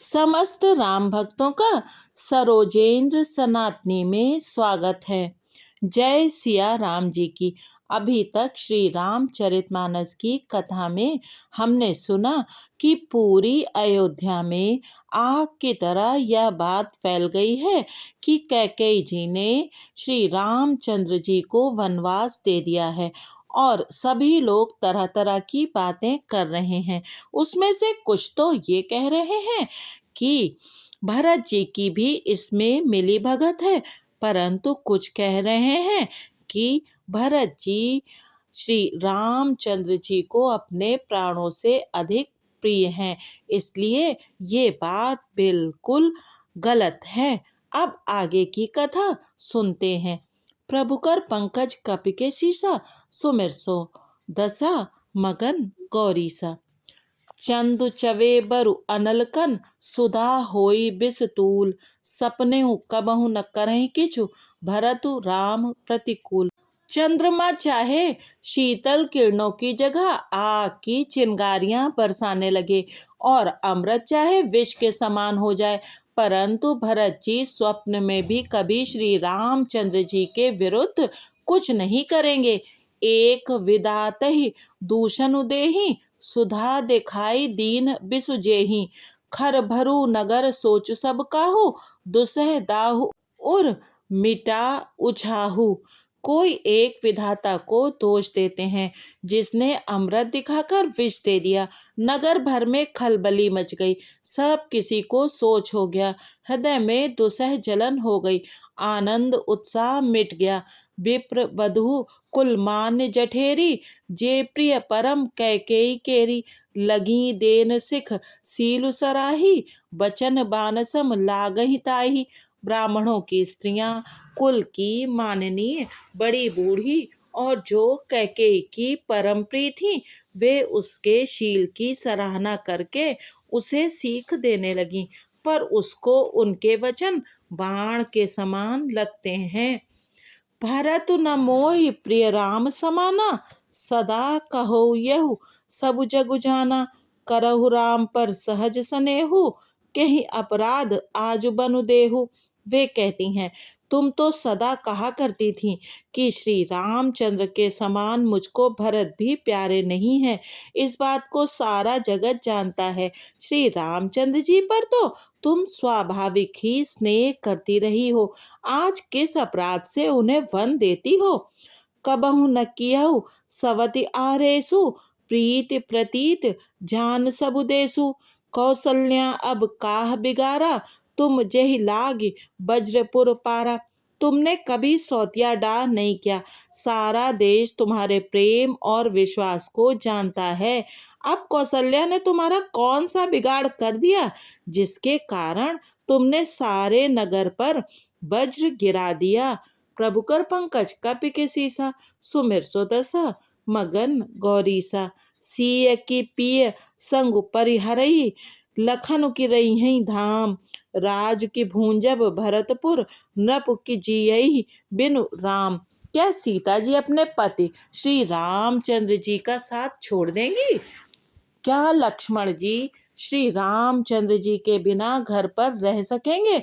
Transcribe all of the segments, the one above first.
समस्त राम भक्तों का सरोजेंद्र सनातनी में स्वागत है। जय सिया राम जी की। अभी तक श्री रामचरितमानस की कथा में हमने सुना कि पूरी अयोध्या में आग की तरह यह बात फैल गई है कि कैकेयी जी ने श्री रामचंद्र जी को वनवास दे दिया है और सभी लोग तरह तरह की बातें कर रहे हैं। उसमें से कुछ तो ये कह रहे हैं कि भरत जी की भी इसमें मिली भगत है, परंतु कुछ कह रहे हैं कि भरत जी श्री रामचंद्र जी को अपने प्राणों से अधिक प्रिय हैं, इसलिए ये बात बिल्कुल गलत है। अब आगे की कथा सुनते हैं। प्रभु कर पंकज कपिके सीसा सुमिरसो दशा मगन गौरीसा। चंदु चवे बरु अनलकन सुधा होई बिसतूल सपने कबहु न करहि किछु भरतु राम प्रतिकूल। चंद्रमा चाहे शीतल किरणों की जगह आग की चिंगारियां बरसाने लगे और अमृत चाहे विष के समान हो जाए, परंतु भरत जी स्वप्न में भी कभी श्री रामचंद्र जी के विरुद्ध कुछ नहीं करेंगे। एक विदात ही दूषण उदेही सुधा दिखाई दीन बिसुजेही खर भरू नगर सोच सब काहू दुसह दाहु उर मिटा उछाहू। कोई एक विधाता को दोष देते हैं जिसने अमृत दिखाकर विष दे दिया। नगर भर में खलबली मच गई, सब किसी को सोच हो गया, हृदय में दुसह जलन हो गई, आनंद उत्साह मिट गया। विप्र वधु कुल मान्य जठेरी जे प्रिय परम कैकेयी केरी लगी देन सिख सीलु सराही बचन बानसम लागहि ताही। ब्राह्मणों की स्त्रियां कुल की माननीय बड़ी बूढ़ी और जो कैकेयी की परम प्रिय थी, वे उसके शील की सराहना करके उसे सीख देने लगी, पर उसको उनके वचन बाण के समान लगते हैं। भरत न मोहि प्रिय राम समाना सदा कहो यहु सब जगु जाना करहु राम पर सहज स्नेहु कहीं अपराध आज बनु देहु। वे कहती हैं, तुम तो सदा कहा करती थी कि श्री रामचंद्र के समान मुझको भरत भी प्यारे नहीं हैं। इस बात को सारा जगत जानता है। श्री रामचंद्र जी पर तो तुम स्वाभाविक ही स्नेह करती रही हो, आज किस अपराध से उन्हें वन देती हो। कबहु न कियहु सवति आरेसु प्रीति प्रतीत जान सबु देसु कौशल्या अब काह बिगारा तुम जेहि लागी वज्रपुर पारा। तुमने कभी सौतिया डाह नहीं किया, सारा देश तुम्हारे प्रेम और विश्वास को जानता है। अब कौशल्या ने तुम्हारा कौन सा बिगाड़ कर दिया जिसके कारण तुमने सारे नगर पर वज्र गिरा दिया। प्रभु कर पंकज कपिके सीसा सुमिरसो दशा मगन गौरीसा। सिय की पिय संग परिहरही लखन की रही धाम राज की भूंजब भरतपुर नृप की जियहि बिनु राम। क्या सीता जी अपने पति श्री रामचंद्र जी का साथ छोड़ देंगी? क्या लक्ष्मण जी श्री रामचंद्र जी के बिना घर पर रह सकेंगे?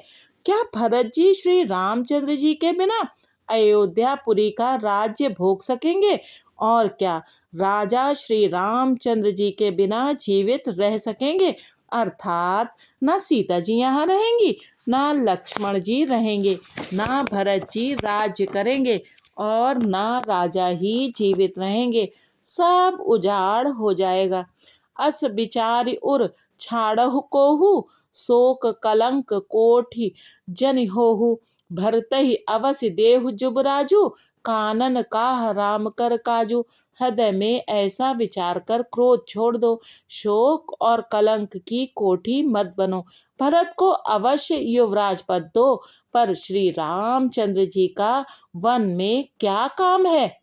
क्या भरत जी श्री रामचंद्र जी के बिना अयोध्यापुरी का राज्य भोग सकेंगे? और क्या राजा श्री रामचंद्र जी के बिना जीवित रह सकेंगे? अर्थात न सीता जी यहाँ रहेंगी, न लक्ष्मण जी रहेंगे, न भरत जी राज्य करेंगे और न राजा ही जीवित रहेंगे, सब उजाड़ हो जाएगा। अस विचारि उर छाड़हु कोहू शोक कलंक कोठि जनि होहु भरतहि अवसि देहु जुबराजू कानन काह राम कर काजू। हृदय में ऐसा विचार कर क्रोध छोड़ दो, शोक और कलंक की कोठी मत बनो, भरत को अवश्य युवराज पद दो। पर श्री रामचंद्र जी का वन में क्या काम है?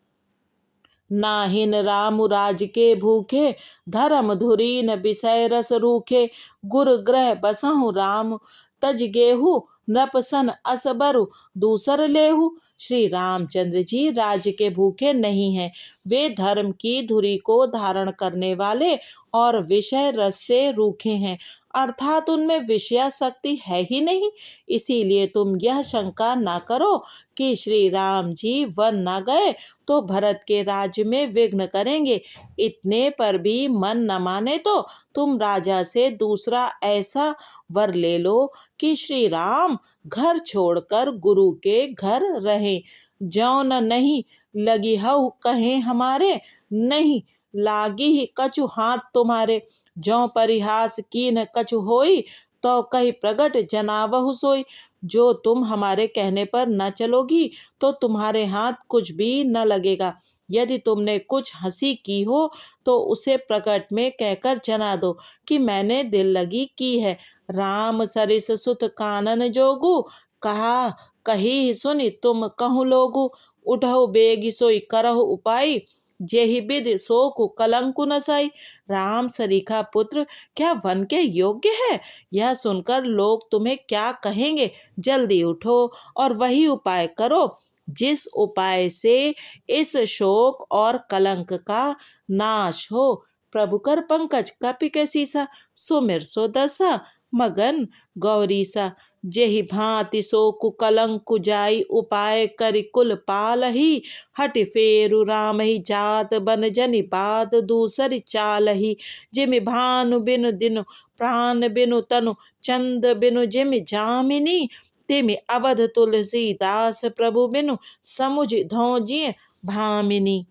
नाहिन राम राज के भूखे धर्म धुरीन विषय रस रूखे गुर ग्रह बसहु राम तज गेहू नृपसन असबरु दूसर लेहू। श्री रामचंद्र जी राज्य के भूखे नहीं हैं, वे धर्म की धुरी को धारण करने वाले और विषय रस से रूखे हैं। अर्थात उनमें विषयासक्ति है ही नहीं। इसीलिए तुम यह शंका न करो कि श्री राम जी वन न गए तो भरत के राज्य में विघ्न करेंगे। इतने पर भी मन न माने तो तुम राजा से दूसरा ऐसा वर ले लो कि श्री राम घर छोड़कर गुरु के घर रहें। ज्यों न नहीं लगी हऊ कहें हमारे, नहीं लागी ही कछु हाथ तुम्हारे। ज्यों परिहास कीन कछु होई, तो कही प्रगट जनावहु सोई। जो तुम हमारे कहने पर न चलोगी तो तुम्हारे हाथ कुछ भी न लगेगा। यदि तुमने कुछ हंसी की हो तो उसे प्रकट में कहकर जना दो कि मैंने दिल लगी की है। राम सरिस सुत कानन जोगु, कहा कही सुनि तुम कहूँ लोगु। उठहु बेगी सोई करहु उपाय, जेहि विधि सोकु कलंकु नसाई। राम सरीखा पुत्र क्या वन के योग्य है? यह सुनकर लोग तुम्हें क्या कहेंगे? जल्दी उठो और वही उपाय करो जिस उपाय से इस शोक और कलंक का नाश हो। प्रभु कर पंकज कपि के सीसा, सुमिर सो दसा मगन गौरीसा। जेहि भांति सोकु कलंकु जाई, उपाय करि कुल पालही। हटि फेरु राम ही जात बन जनि बात दूसरी चालही। जिमि भानु बिनु दिनु प्राण बिनु तनु, चंद बिनु जिमि जामिनी। तिमि अवध तुलसीदास प्रभु बिनु, समुझ धौजिय भामिनी।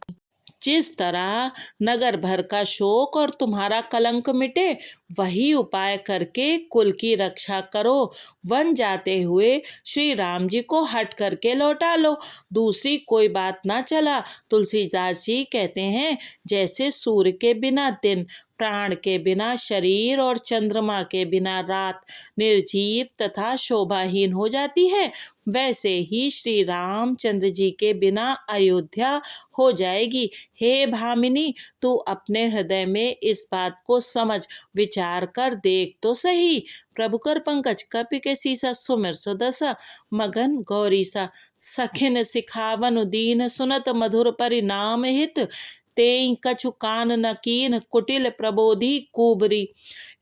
जिस तरह नगर भर का शोक और तुम्हारा कलंक मिटे, वही उपाय करके कुल की रक्षा करो। वन जाते हुए श्री राम जी को हट करके लौटा लो, दूसरी कोई बात ना चला। तुलसीदास जी कहते हैं, जैसे सूर्य के बिना दिन, प्राण के बिना शरीर और चंद्रमा के बिना रात निर्जीव तथा शोभाहीन हो जाती है, वैसे ही श्री रामचंद्र जी के बिना अयोध्या हो जाएगी। हे भामिनी, तू अपने हृदय में इस बात को समझ विचार कर देख तो सही। प्रभु कर पंकज कपि के सीसा, सुमिर सुदसा मगन गौरीसा। सखिन सिखावन दीन, सुनत मधुर परिणाम हित। तेई कछु कान न कीन, कुटिल प्रबोधि कुबरी।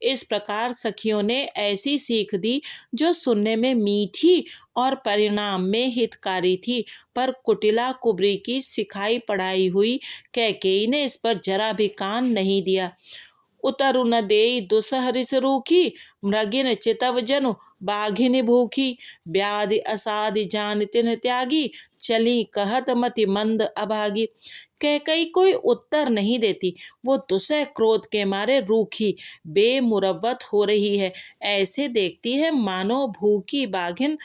इस प्रकार सखियों ने ऐसी सीख दी जो सुनने में मीठी और परिणाम में हितकारी थी, पर कुटिला कुबरी की सिखाई पढ़ाई हुई कैकेयी ने इस पर जरा भी कान नहीं दिया। उतरु न देई दुसहरिस रूखी, मृगिन चितव जनु बाघिन भूखी। व्याधि असाधि जान तिन्ह त्यागी, चली कहत मति मंद अभागी। कैकेयी कोई उत्तर नहीं देती, वो दुसह क्रोध के मारे रूखी बेमुरव्वत हो रही है। ऐसे देखती है मानो भूखी बाघिन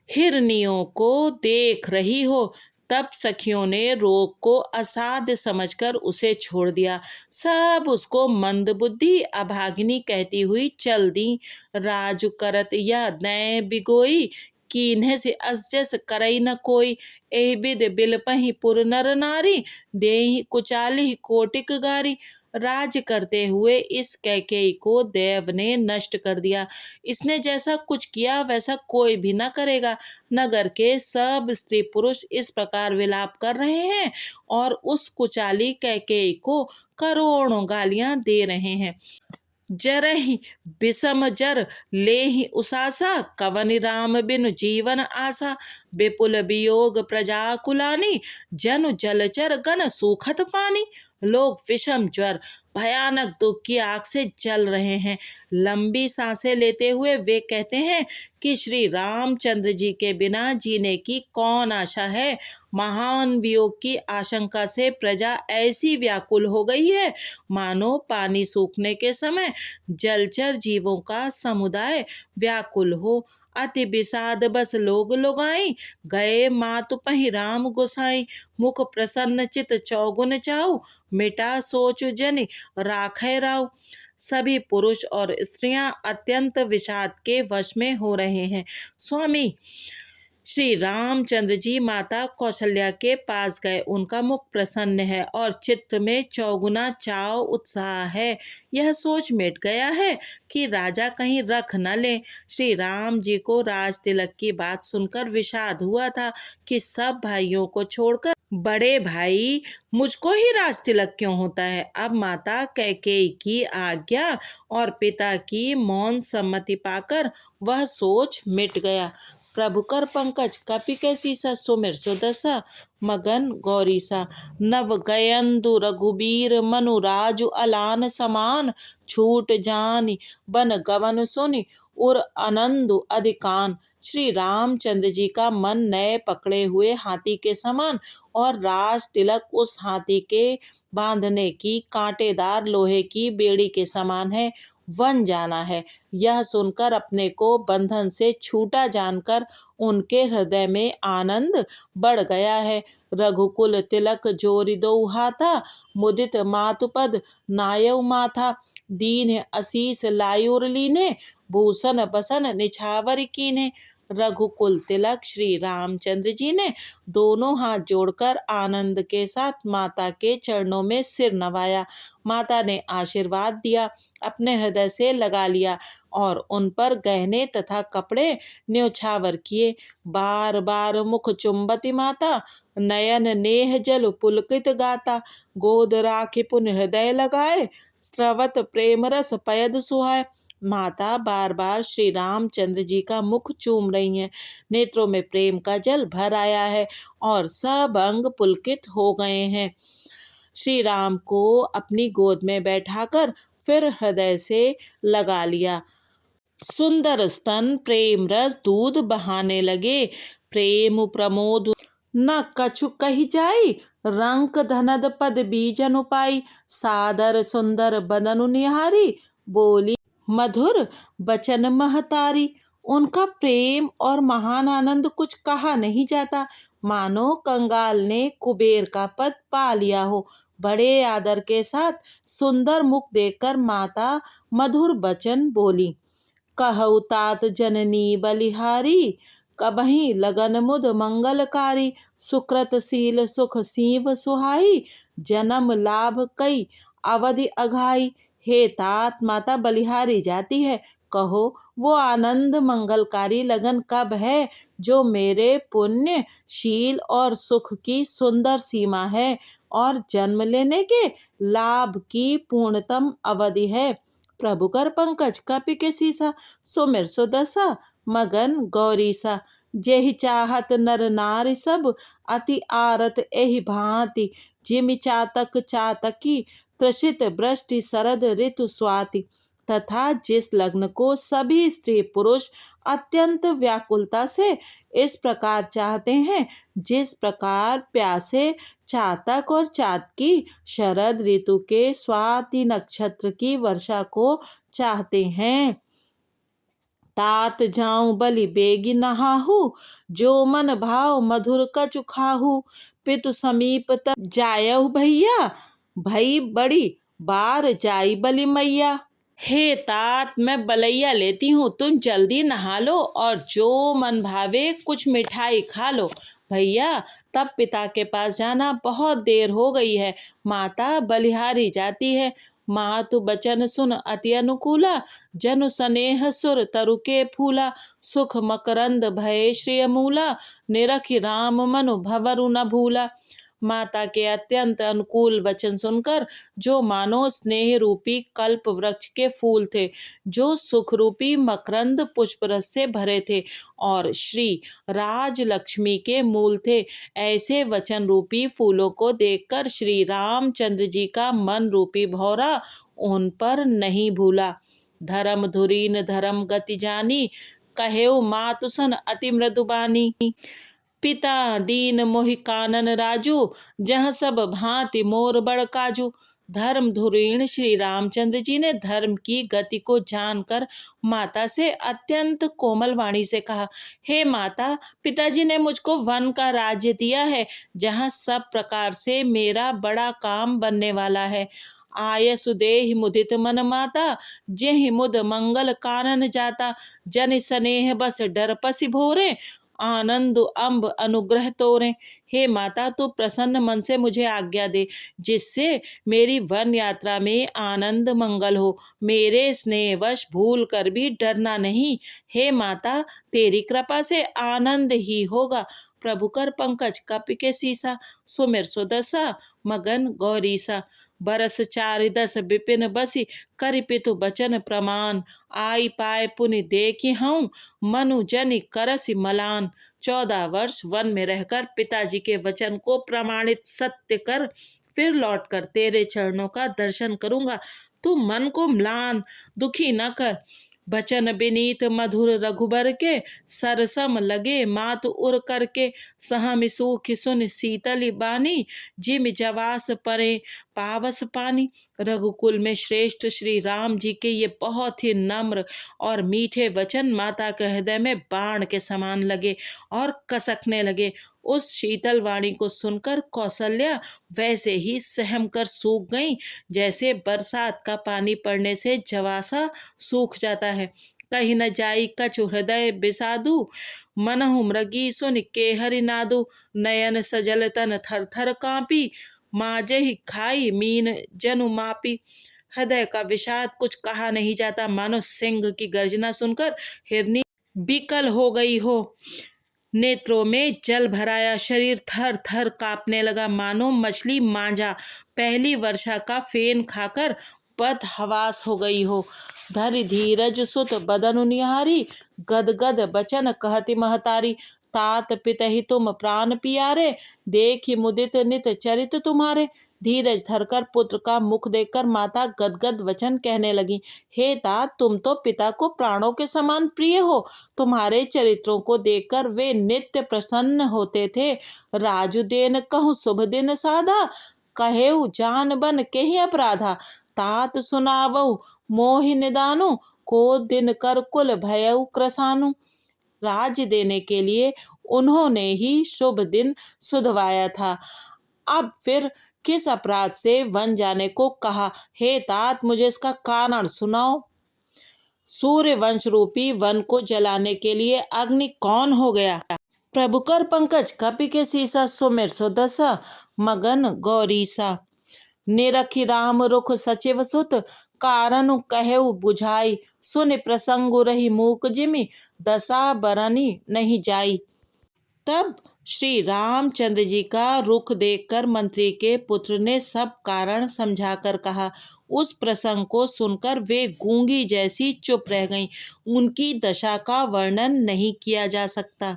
हिरनियों को देख रही हो। तब सखियों ने रोग को असाध्य समझकर उसे छोड़ दिया। सब उसको मंदबुद्धि अभागिनी कहती हुई चल दी। राजु करत यह नय बिगोई, कीन्हे से असजस करई न कोई। एहि बिध बिलपहि पुर नर नारी, देहि कुचाली कोटिक गारी। राज करते हुए इस कैकेयी को देव ने नष्ट कर दिया। इसने जैसा कुछ किया वैसा कोई भी न करेगा। नगर के सब स्त्री पुरुष इस प्रकार विलाप कर रहे हैं और उस कुचाली कैकेयी को करोड़ों गालियां दे रहे हैं। जरहि विषम जर लेहि उसासा, कवनि राम बिनु जीवन आशा। विपुल वियोग प्रजा कुलानी, जनु जलचर गण सूखत पानी। लोग विषम ज्वर भयानक दुख की आग से जल रहे हैं। लंबी सांसें लेते हुए वे कहते हैं कि श्री रामचंद्र जी के बिना जीने की कौन आशा है। महान वियोग की आशंका से प्रजा ऐसी व्याकुल हो गई है, मानो पानी सूखने के समय जलचर जीवों का समुदाय व्याकुल हो। अति विषाद बस लोग लुगाई, गए मातु पहि राम गोसाई। मुख प्रसन्न चित चौगुन चाऊ, मिटा सोच जनि राखै राव। सभी पुरुष और स्त्रियां अत्यंत विषाद के वश में हो रहे हैं। स्वामी, श्री रामचंद्र जी माता कौशल्या के पास गए। उनका मुख प्रसन्न है और चित्त में चौगुना चाव उत्साह है। यह सोच मिट गया है कि राजा कहीं रख न ले। श्री राम जी को राज तिलक की बात सुनकर विषाद हुआ था कि सब भाइयों को छोड़कर बड़े भाई मुझको ही राज तिलक क्यों होता है। अब माता कैकेयी की आज्ञा और पिता की मौन सम्मति पाकर वह सोच मिट गया। प्रभु कर पंकज कपि के सीसा सुमिर सुदशा मगन गौरीसा नव गयंदु रघुबीर मनु राजु अलान समान छूट जानी बन गवन सुनि उर आनंदु अधिकान। श्री रामचंद्र जी का मन नए पकड़े हुए हाथी के समान और राज तिलक उस हाथी के बांधने की कांटेदार लोहे की बेड़ी के समान है। वन जाना है। यह सुनकर अपने को बंधन से छूटा जानकर उनके हृदय में आनंद बढ़ गया है। रघुकुल तिलक जोरि दो हाथा मुदित मातुपद नायउ माथा दीन असीस लायुर लीने भूषण बसन निछावर कीने। रघुकुल तिलक श्री रामचंद्र जी ने दोनों हाथ जोड़कर आनंद के साथ माता के चरणों में सिर नवाया। माता ने आशीर्वाद दिया, अपने हृदय से लगा लिया और उन पर गहने तथा कपड़े न्योछावर किए। बार बार मुख चुंबती माता नयन नेह जल पुलकित गाता गोद राखी पुन हृदय लगाए स्रवत प्रेम रस पयद सुहाए। माता बार बार श्री रामचंद्र जी का मुख चूम रही हैं। नेत्रों में प्रेम का जल भर आया है और सब अंग पुलकित हो गए हैं। श्री राम को अपनी गोद में बैठाकर फिर हृदय से लगा लिया। सुंदर स्तन प्रेम रस दूध बहाने लगे। प्रेम प्रमोद न कछु कही जाई रंक धनद पद बीजन उपाई सादर सुंदर बदनु निहारी बोली मधुर बचन महतारी। उनका प्रेम और महान आनंद कुछ कहा नहीं जाता, मानो कंगाल ने कुबेर का पद पा लिया हो। बड़े आदर के साथ सुंदर मुख देखकर माता मधुर बचन बोली। कहु तात जननी बलिहारी कबहि लगन मुद मंगलकारी सुकृतशील सुख सीव सुहाई जन्म लाभ कई अवधि अघाई। हे तात, माता बलिहारी जाती है, कहो वो आनंद मंगलकारी लगन कब है जो मेरे पुण्य शील और सुख की सुंदर सीमा है और जन्म लेने के लाभ की पूर्णतम अवधि है। प्रभु कर पंकज कपि के सीसा सुमिर सुदशा मगन गौरीसा जेहि चाहत नर नारी सब अति आरत एहि भांति जिमि चातक चातकी त्रसित वृष्टि शरद ऋतु स्वाति। तथा जिस लग्न को सभी स्त्री पुरुष अत्यंत व्याकुलता से इस प्रकार चाहते हैं जिस प्रकार प्यासे चातक और चातकी शरद ऋतु के स्वाति नक्षत्र की वर्षा को चाहते हैं। तात जाऊं बलि बेगी नहाहू जो मन भाव मधुर कछु खाहू पितु समीप तक जायहु भैया भई बड़ी बार जाई बलि मैया। हे तात, मैं बलैया लेती हूँ, तुम जल्दी नहा लो और जो मन भावे कुछ मिठाई खा लो। भैया, तब पिता के पास जाना, बहुत देर हो गई है। माता बलिहारी जाती है। मातु बचन सुन अति अनुकूला जनु स्नेह सुर तरु के फूला सुख मकरंद भय श्रिय मूला निरखि राम मनु भवरु न भूला। माता के अत्यंत अनुकूल वचन सुनकर जो मानो स्नेह रूपी कल्प वृक्ष के फूल थे, जो सुख रूपी मकरंद पुष्प रस से भरे थे और श्री राज लक्ष्मी के मूल थे, ऐसे वचन रूपी फूलों को देखकर श्री रामचंद्र जी का मन रूपी भौरा उन पर नहीं भूला। धर्म धुरीन धर्म गति जानी कहेउ मातु सन अति मृदुबानी। पिता दीन मोहि कानन राजू जह सब भांति मोर बड़ काजू। धर्म धुरीण श्री रामचंद्र जी ने धर्म की गति को जानकर माता से अत्यंत कोमल वाणी से कहा, हे माता, पिताजी ने मुझको वन का राज्य दिया है जहाँ सब प्रकार से मेरा बड़ा काम बनने वाला है। आयसु देहि मुदित मन माता जेहि मुद मंगल कानन जाता जन स्नेह बस डर पसि भोरे आनंद अम्ब अनुग्रह तोरे। हे माता, तू प्रसन्न मन से मुझे आज्ञा दे, जिससे मेरी वन यात्रा में आनंद मंगल हो। मेरे स्नेहवश भूल कर भी डरना नहीं। हे माता, तेरी कृपा से आनंद ही होगा। प्रभु कर पंकज कपि के सीसा, सुमिर सुदशा मगन गौरीसा। बरस 4 10 विपिन बसी, करि पितु बचन प्रमाण। आई पाए पुनि देखी हूँ, मनु जनि करसि मलान। 14 वर्ष वन में रहकर पिताजी के वचन को प्रमाणित सत्य कर फिर लौटकर तेरे चरणों का दर्शन करूंगा। तू मन को म्लान दुखी न कर। बचन विनीत मधुर रघुबर के, सरसम लगे मात उर करके। सहमि सूखि सुन शीतली बानी, जिम जवास परे पावस पानी। रघुकुल में श्रेष्ठ श्री राम जी के ये बहुत ही नम्र और मीठे वचन माता के हृदय में बाण के समान लगे और कसकने लगे। उस शीतल वाणी को सुनकर कौशल्या वैसे ही सहम कर सूख गई, जैसे बरसात का पानी पड़ने से जवासा सूख जाता है। कहीं न जाई कछु हृदय बिसादु, मनहु मृगी सुन के हरि नादु। नयन सजल तन थर थर कांपी, माजहि खाई मीन जनु मापी। हृदय का विषाद कुछ कहा नहीं जाता, मानो सिंह की गर्जना सुनकर हिरनी बिकल हो गई हो। नेत्रों में जल भराया, शरीर थर थर कांपने लगा, मानो मछली मांझा पहली वर्षा का फेन खाकर बदहवास हो गई हो। धरि धीरज सुत बदनु निहारी, गद गद बचन कहति महतारी। तात पितहि तुम प्राण पियारे, देखि मुदित नित चरित तुम्हारे। धीरज धरकर पुत्र का मुख देखकर माता गदगद वचन कहने लगी। हे तात, तुम तो पिता को प्राणों के समान प्रिय हो। तुम्हारे चरित्रों को देखकर वे नित्य प्रसन्न होते थे। राजु देन कहूँ शुभ दिन साधा, कहेऊ जान बन केहि अपराधा। तात सुनावऊ मोहि निदानु, को दिन कर कुल भयऊ क्रसानु। राज्य देने के लिए उन्होंने ही शुभ दिन सुधवाया था, अब फिर किस अपराध से वन जाने को कहा। हे तात, मुझे इसका कारण सुनाओ। सूर्य वंश रूपी वन को जलाने के लिए अग्नि कौन हो गया? प्रभु कर पंकज कपि के सीसा, सुमिर सुदशा मगन गौरीसा। निरखि राम रुख सचिव सुत, कारण कहेऊ बुझाई। सुनि प्रसंगु रही मूक जिमि, दशा बरनी नहीं जाई। तब श्री रामचंद्र जी का रुख देखकर मंत्री के पुत्र ने सब कारण समझाकर कहा। उस प्रसंग को सुनकर वे गूंगी जैसी चुप रह गईं। उनकी दशा का वर्णन नहीं किया जा सकता।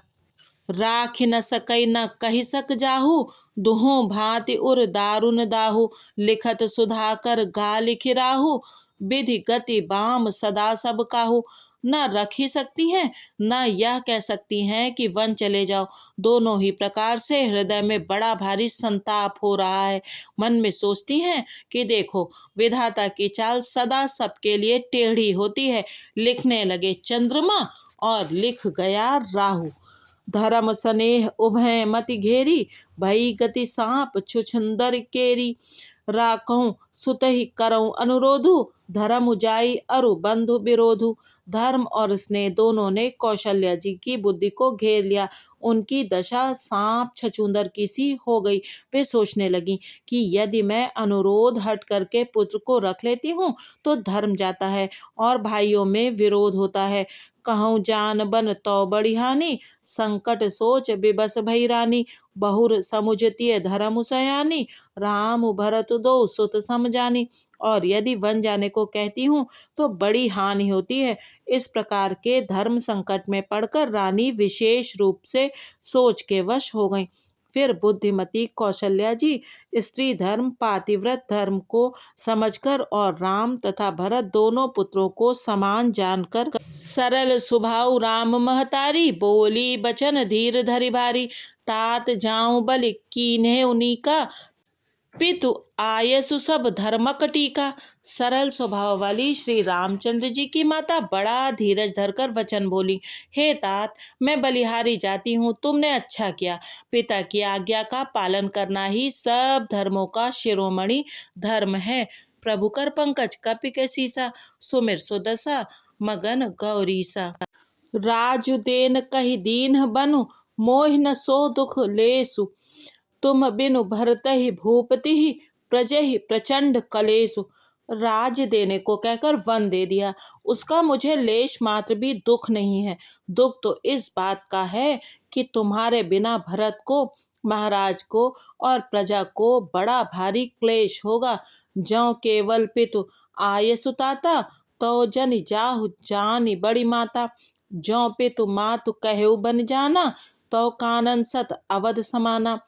राख न सकई न कहि सक जाहू, दुहों भांति उर दारुन दाहू। लिखत सुधाकर गा लिखिराहू, विधि गति बाम सदा सब काहू। न रख ही सकती हैं, न यह कह सकती हैं कि वन चले जाओ। दोनों ही प्रकार से हृदय में बड़ा भारी संताप हो रहा है। मन में सोचती हैं कि देखो, विधाता की चाल सदा सबके लिए टेढ़ी होती है। लिखने लगे चंद्रमा और लिख गया राहु। धर्म स्नेह उभय मति घेरी, भई गति सांप छुछुंदर केरी। राखऊं सुतहि करऊं अनुरोधु, धर्म जाई अरु बंधु विरोधु। धर्म और स्नेह दोनों ने कौशल्या जी की बुद्धि को घेर लिया। उनकी दशा सांप छछूंदर की सी हो गई। वे सोचने लगी कि यदि मैं अनुरोध हट करके पुत्र को रख लेती हूँ तो धर्म जाता है और भाइयों में विरोध होता है। कहूँ जान बन तो बड़ी हानि, संकट सोच विबस भई रानी। बहुर समुझतिय धर्म सयानी, राम भरत दो सुत समझानी। और यदि वन जाने को कहती हूँ तो बड़ी हानि होती है। इस प्रकार के धर्म संकट में पड़कर रानी विशेष रूप से सोच के वश हो गईं। फिर बुद्धिमती कौशल्या जी स्त्री धर्म पातिव्रत धर्म को समझकर और राम तथा भरत दोनों पुत्रों को समान जानकर सरल स्वभाव राम महतारी, बोली बचन धीर धरि भारी। तात जाऊं बलि कीन्हे उनीका, पितु आयसु सब धर्मक टीका। सरल स्वभाव वाली श्री रामचंद्र जी की माता बड़ा धीरज धरकर वचन बोली। हे तात, मैं बलिहारी जाती हूँ, तुमने अच्छा किया। पिता की आज्ञा का पालन करना ही सब धर्मों का शिरोमणि धर्म है। प्रभु कर पंकज कपि के सीसा, सुमिर सुदशा मगन गौरीसा। राजु देन कहि दीन बनु, मोहि न सो दुख लेसु। तुम बिनु भरतहि भूपति, प्रजहि प्रचंड कलेसु। राज देने को कहकर वन दे दिया, उसका मुझे लेश मात्र भी दुख नहीं है। दुख तो इस बात का है कि तुम्हारे बिना भरत को, महाराज को और प्रजा को बड़ा भारी क्लेश होगा। ज्यों केवल पितु आय सुताता, तो जन जाहु जानी बड़ी माता। ज्यों पितु मातु कहु बन जाना, तो कानन सत अवध समाना।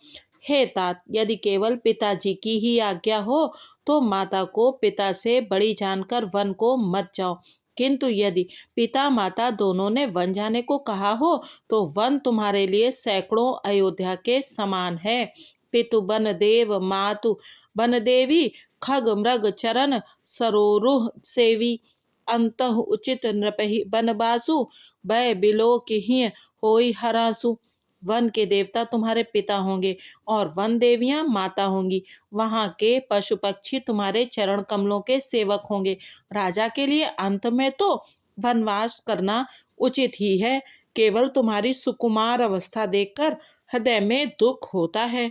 हे तात, यदि केवल पिताजी की ही आज्ञा हो तो माता को पिता से बड़ी जानकर वन को मत जाओ, किंतु यदि पिता माता दोनों ने वन जाने को कहा हो तो वन तुम्हारे लिए सैकड़ों अयोध्या के समान है। पितु बन देव, मातु बन देवी, खग मृग चरण सरोरुह सेवी। अंतः उचित नृपहि बन बासु, भय बिलो की होई हरासु। वन के देवता तुम्हारे पिता होंगे और वन देवियां माता होंगी। वहां के पशु पक्षी तुम्हारे चरण कमलों के सेवक होंगे। राजा के लिए अंत में तो वनवास करना उचित ही है। केवल तुम्हारी सुकुमार अवस्था देखकर हृदय में दुख होता है।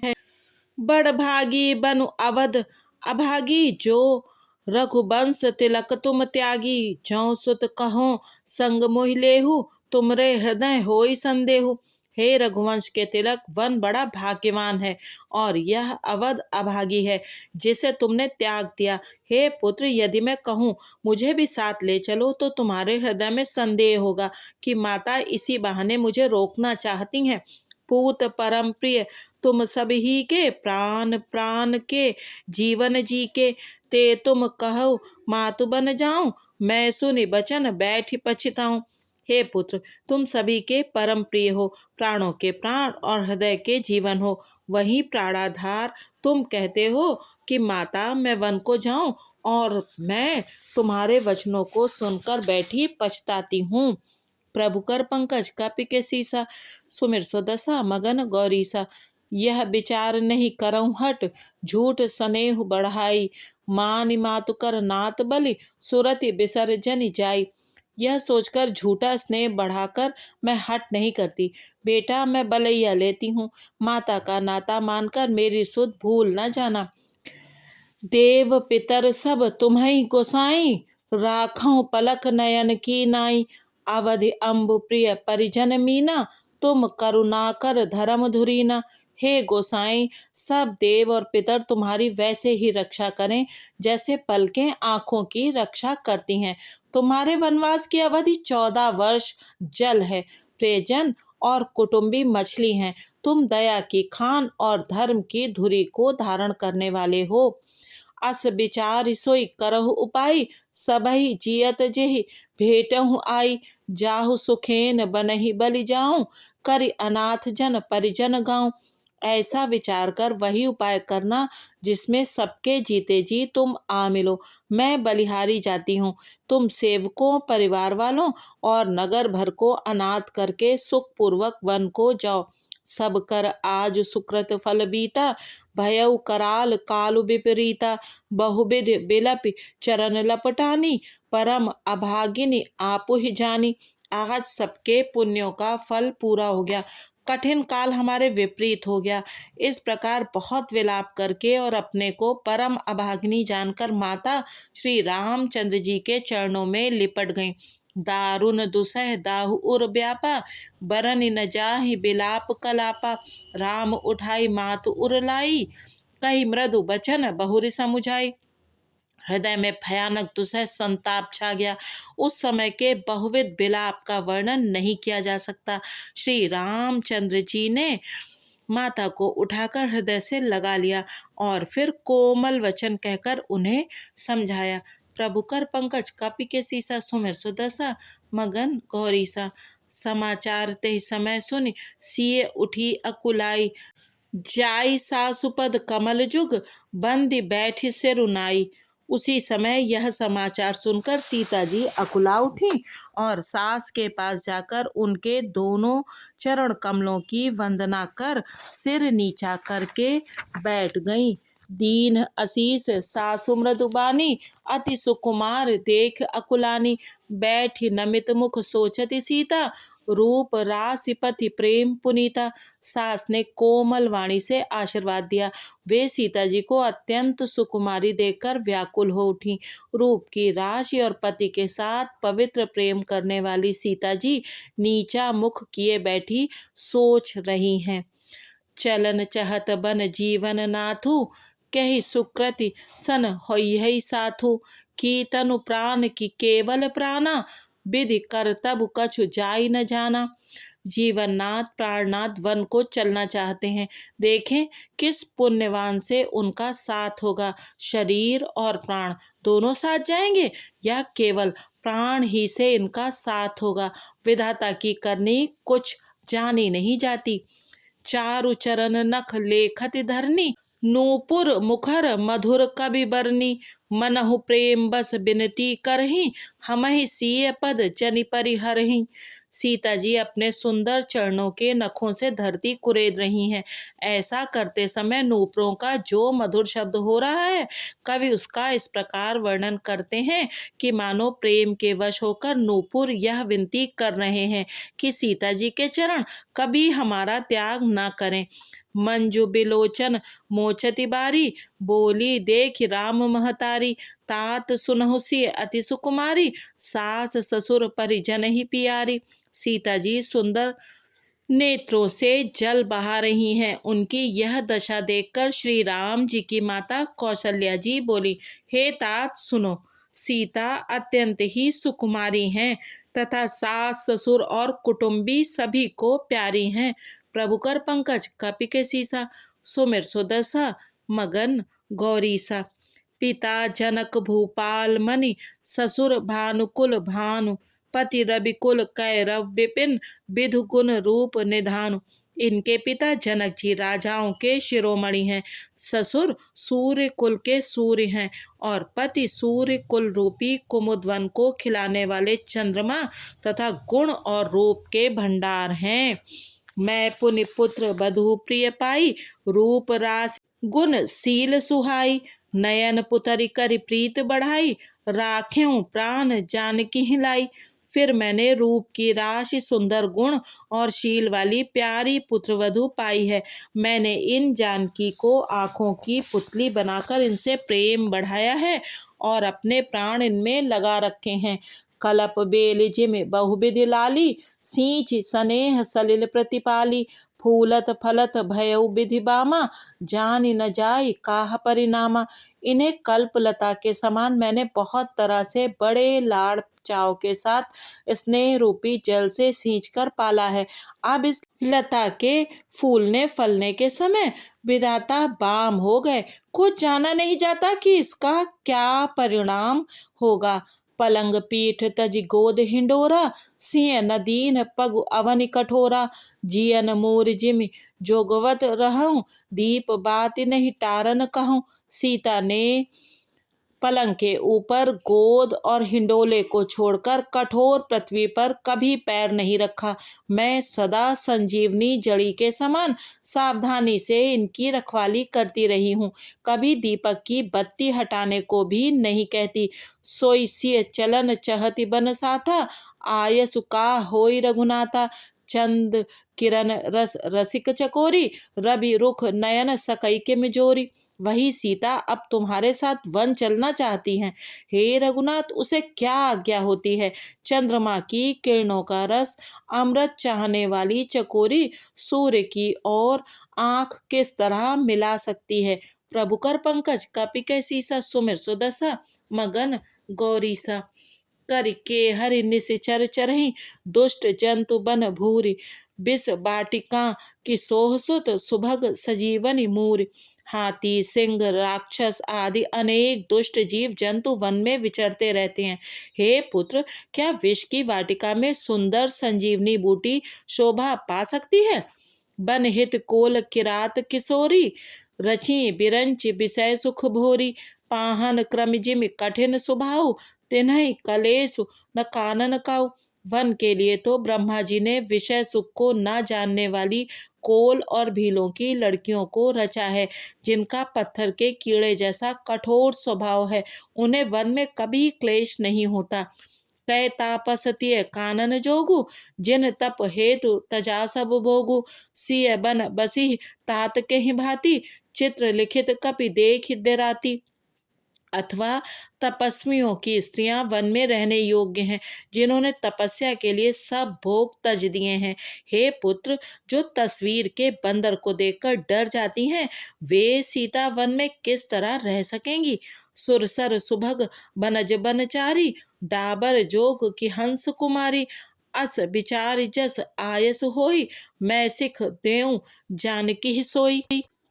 बड़भागी बनु अवध अभागी, जो रघुवंश तिलक तुम त्यागी। ज्यों सुत कहो संग मोहि लेहु, तुमरे हृदय होई संदेहु। हे रघुवंश के तिलक, वन बड़ा भाग्यवान है और यह अवध अभागी है जिसे तुमने त्याग दिया। हे पुत्र, यदि मैं कहूँ मुझे भी साथ ले चलो तो तुम्हारे हृदय में संदेह होगा कि माता इसी बहाने मुझे रोकना चाहती हैं। पूत परम प्रिय तुम सब ही के, प्राण प्राण के जीवन जी के। ते तुम कहो मातु बन जाऊं, मैं सुनि बचन बैठी पछताऊं। हे पुत्र, तुम सभी के परम प्रिय हो, प्राणों के प्राण और हृदय के जीवन हो। वही प्राणाधार तुम कहते हो कि माता मैं वन को जाऊं, और मैं तुम्हारे वचनों को सुनकर बैठी पछताती हूँ। प्रभु कर पंकज कपि के सीसा, सुमिर सो दशा मगन गौरीसा। यह विचार नहीं करऊं हट, झूठ स्नेह बढ़ाई। मान मातु कर नात बलि, सुरति विसर्जन जाई। यह सोचकर झूठा स्नेह बढ़ाकर मैं हट नहीं करती। बेटा मैं बलैया लेती हूँ, माता का नाता मानकर मेरी सुध भूल न जाना। देव पितर सब तुम्हीं गोसाई, राखों पलक नयन की नाई। अवधि अम्बु प्रिय परिजन मीना, तुम करुणा कर धर्म धुरीना। हे गोसाई, सब देव और पितर तुम्हारी वैसे ही रक्षा करें जैसे पलकें आँखों की रक्षा करती हैं। तुम्हारे वनवास की अवधि 14 वर्ष जल है, प्रियजन और कुटुंबी मछली हैं। तुम दया की खान और धर्म की धुरी को धारण करने वाले हो। अस विचार सोई करहु उपाय, सबहि जियत जेहि भेटहु आई। जाहु सुखेन बनहि बलि जाऊं, करि अनाथ जन परिजन गाऊं। ऐसा विचार कर वही उपाय करना जिसमें सबके जीते जी तुम आ मिलो। मैं बलिहारी जाती हूँ, तुम सेवकों, परिवार वालों और नगर भर को अनाथ करके सुखपूर्वक वन को जाओ। सब कर आज सुकृत फल बीता, भयउ कराल कालु विपरीता। बहुविध बिलपि चरण लपटानी, परम अभागिनी आपु ही जानी। आज सबके पुण्यों का फल पूरा हो गया, कठिन काल हमारे विपरीत हो गया। इस प्रकार बहुत विलाप करके और अपने को परम अभागिनी जानकर माता श्री रामचंद्र जी के चरणों में लिपट गईं। दारुण दुसह दाहु उर व्यापा, बरन न जाहि बिलाप कलापा। राम उठाई मातु उर लाई, कही मृदु बचन बहुरि समुझाई। हृदय में भयानक दुसह संताप छा गया। उस समय के बहुविध विलाप का वर्णन नहीं किया जा सकता। श्री रामचंद्र जी ने माता को उठाकर हृदय से लगा लिया और फिर कोमल वचन कहकर उन्हें समझाया। प्रभु कर पंकज कपि के सीसा, सुमिर सुदशा मगन गौरीसा। समाचार ते समय सुनि सिए उठी अकुलाई, जाई सासुपद कमल जुग, बंदी बैठी से रुनाई। उसी समय यह समाचार सुनकर सीता जी अकुला उठी और सास के पास जाकर उनके दोनों चरण कमलों की वंदना कर सिर नीचा करके बैठ गईं। दीन असीस सासु मृदुबानी, अति सुकुमार देख अकुलानी। बैठी नमित मुख सोचती सीता, रूप रासिपति प्रेम पुनीता। सास ने कोमल वाणी से आशीर्वाद दिया। वे सीता जी को अत्यंत सुकुमारी देखकर व्याकुल हो उठी। रूप की राशि और पति के साथ पवित्र प्रेम करने वाली सीता जी नीचा मुख किए बैठी सोच रही हैं। चलन चहत बन जीवन नाथु, कही सुकृति सन होई साथु। की तनु प्राण की केवल प्राणा, विधि कर तब कछु जाई न जाना। जीवननाथ प्राणनाथ वन को चलना चाहते हैं। देखें किस पुण्यवान से उनका साथ होगा। शरीर और प्राण दोनों साथ जाएंगे या केवल प्राण ही से इनका साथ होगा। विधाता की करनी कुछ जानी नहीं जाती। चारु चरण नख लेखति धरनी, नूपुर मुखर मधुर कवि बरनी। मनहु प्रेम बस बिनती करही, हमहि सिय पद जनि परिहरही। सीता जी अपने सुंदर चरणों के नखों से धरती कुरेद रही हैं। ऐसा करते समय नूपुरों का जो मधुर शब्द हो रहा है, कवि उसका इस प्रकार वर्णन करते हैं कि मानो प्रेम के वश होकर नूपुर यह विनती कर रहे हैं कि सीता जी के चरण कभी हमारा त्याग न करें। मंजू बिलोचन मोचति बारी, बोली देख राम महतारी। तात सुनहु सिय अति सुकुमारी, सास ससुर परिजन ही पियारी। सीता जी सुंदर नेत्रों से जल बहा रही हैं। उनकी यह दशा देखकर श्री राम जी की माता कौशल्या जी बोली, हे तात सुनो, सीता अत्यंत ही सुकुमारी हैं तथा सास ससुर और कुटुंबी सभी को प्यारी हैं। प्रभु कर पंकज कपि के सीसा, सुमिर सुदशा मगन गौरीसा। पिता जनक भूपाल मनि, ससुर भानुकुल भानु। पति रविकुल कैरव विपिन, विधु गुण रूप निधानु। इनके पिता जनक जी राजाओं के शिरोमणि हैं, ससुर सूर्य कुल के सूर्य हैं और पति सूर्य कुल रूपी कुमुदवन को खिलाने वाले चंद्रमा तथा गुण और रूप के भंडार हैं। मैं पुनि पुत्र बधु प्रिय पाई, रूप रास गुण सील सुहाई। नयन पुतरी करि प्रीत बढ़ाई, राख्यों प्राण जानकी हिलाई। फिर मैंने रूप की राशि सुंदर गुण और शील वाली प्यारी पुत्रवधु पाई है। मैंने इन जानकी को आँखों की पुतली बनाकर इनसे प्रेम बढ़ाया है और अपने प्राण इनमें लगा रखे हैं। कलप बेल जिम बहुविधि लाली, सींच स्नेह सलिल प्रतिपाली। फूलत फलत भयउ विधि बामा, जानी न जाई काह परिणामा। इन्हें कल्पलता के समान मैंने बहुत तरह से बड़े लाड़ चाव के साथ स्नेह रूपी जल से सींचकर पाला है। अब इस लता के फूलने फलने के समय विधाता बाम हो गए। कुछ जाना नहीं जाता कि इसका क्या परिणाम होगा। पलंग पीठ तज गोद हिंडोरा, सिंह नदीन पगु अवन कठोरा। जियन मोर जिमि जोगवत रहूं, दीप बाति नहीं टारन कहूं। सीता ने पलंग के ऊपर गोद और हिंडोले को छोड़कर कठोर पृथ्वी पर कभी पैर नहीं रखा। मैं सदा संजीवनी जड़ी के समान सावधानी से इनकी रखवाली करती रही हूँ। कभी दीपक की बत्ती हटाने को भी नहीं कहती। सोई सिय चलन चहति बन साथा, आयसु का होई रघुनाथा। चंद किरण रस रसिक चकोरी, रवि रुख नयन सकई के मिजोरी। वही सीता अब तुम्हारे साथ वन चलना चाहती हैं। हे रघुनाथ, उसे क्या आज्ञा होती है। चंद्रमा की किरणों का रस अमृत चाहने वाली चकोरी सूर्य की ओर आंख किस तरह मिला सकती है। प्रभु कर पंकज कपि कै सीसा, सुमिर सुदशा मगन गौरीसा। कर के हरि निशिचर चरहि, दुष्ट जंतु बन भूरि। विष बाटिका की सोह सुत, सुभग सजीवनी मूरि। हाथी सिंह राक्षस आदि अनेक दुष्ट जीव जंतु वन में विचरते रहते हैं। हे पुत्र, क्या विष की वाटिका में सुंदर संजीवनी बूटी शोभा पा सकती है। बन हित कोल किरात किशोरी, रची बिरंच विषय सुख भोरी। पाहन क्रम जिम कठिन सुभाव, तिन्हि कलेसु न कानन काऊ। वन के लिए तो ब्रह्मा जी ने विषय सुख को न जानने वाली कोल और भीलों की लड़कियों को रचा है, जिनका पत्थर के कीड़े जैसा कठोर स्वभाव है। उन्हें वन में कभी क्लेश नहीं होता। तय तापसतीय कानन जोगु, जिन तप हेतु तजा सब भोगु। सिय बन बसी तात के ही भांति, चित्र लिखित कपि देख डराती। अथवा तपस्वियों की स्त्रियां वन में रहने योग्य हैं, जिन्होंने तपस्या के लिए सब भोग तज दिए हैं। हे पुत्र, जो तस्वीर के बंदर को देखकर डर जाती हैं, वे सीता वन में किस तरह रह सकेंगी। सुरसर सुभग बनज बनचारी, डाबर जोग की हंस कुमारी। अस विचार जस आयस होई, मैं सिख देऊं जानकी सोई।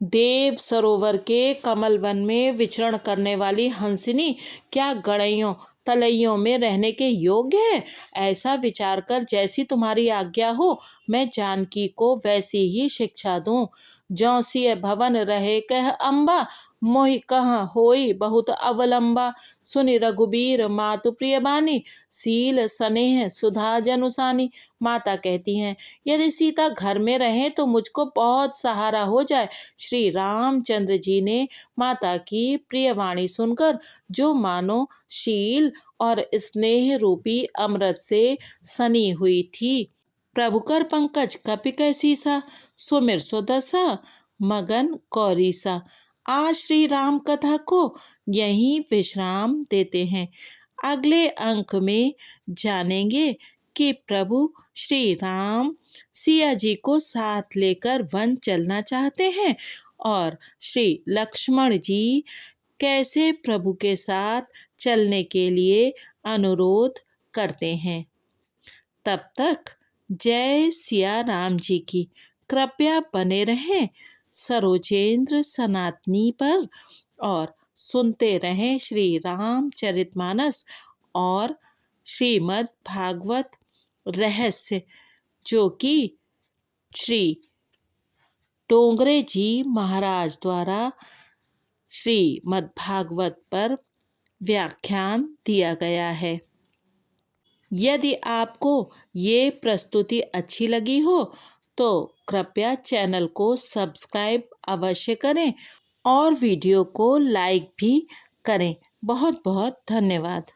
देव सरोवर के कमल वन में विचरण करने वाली हंसिनी क्या गड़ैयों तलैयों में रहने के योग्य है। ऐसा विचार कर जैसी तुम्हारी आज्ञा हो, मैं जानकी को वैसी ही शिक्षा दूं। ज्यों सिय भवन रहे कह अम्बा, मोहि कहाँ होई बहुत अवलंबा। सुनि रघुबीर मातु प्रिय बानी, सील स्नेह सुधा जनुसानी। माता कहती हैं, यदि सीता घर में रहे तो मुझको बहुत सहारा हो जाए। श्री रामचंद्र जी ने माता की प्रिय वाणी सुनकर, जो मानो शील और स्नेह रूपी अमृत से सनी हुई थी, प्रभु कर पंकज कपि कैसीसा, सुमिर सुदशा मगन कौरीसा। आज श्री राम कथा को यहीं विश्राम देते हैं। अगले अंक में जानेंगे कि प्रभु श्री राम सिया जी को साथ लेकर वन चलना चाहते हैं और श्री लक्ष्मण जी कैसे प्रभु के साथ चलने के लिए अनुरोध करते हैं। तब तक जय सिया राम जी की। कृपया बने रहें सरोजेंद्र सनातनी पर और सुनते रहें श्री रामचरितमानस और श्रीमद् भागवत रहस्य, जो कि श्री डोंगरे जी महाराज द्वारा श्रीमद् भागवत पर व्याख्यान दिया गया है। यदि आपको ये प्रस्तुति अच्छी लगी हो तो कृपया चैनल को सब्सक्राइब अवश्य करें और वीडियो को लाइक भी करें। बहुत बहुत धन्यवाद।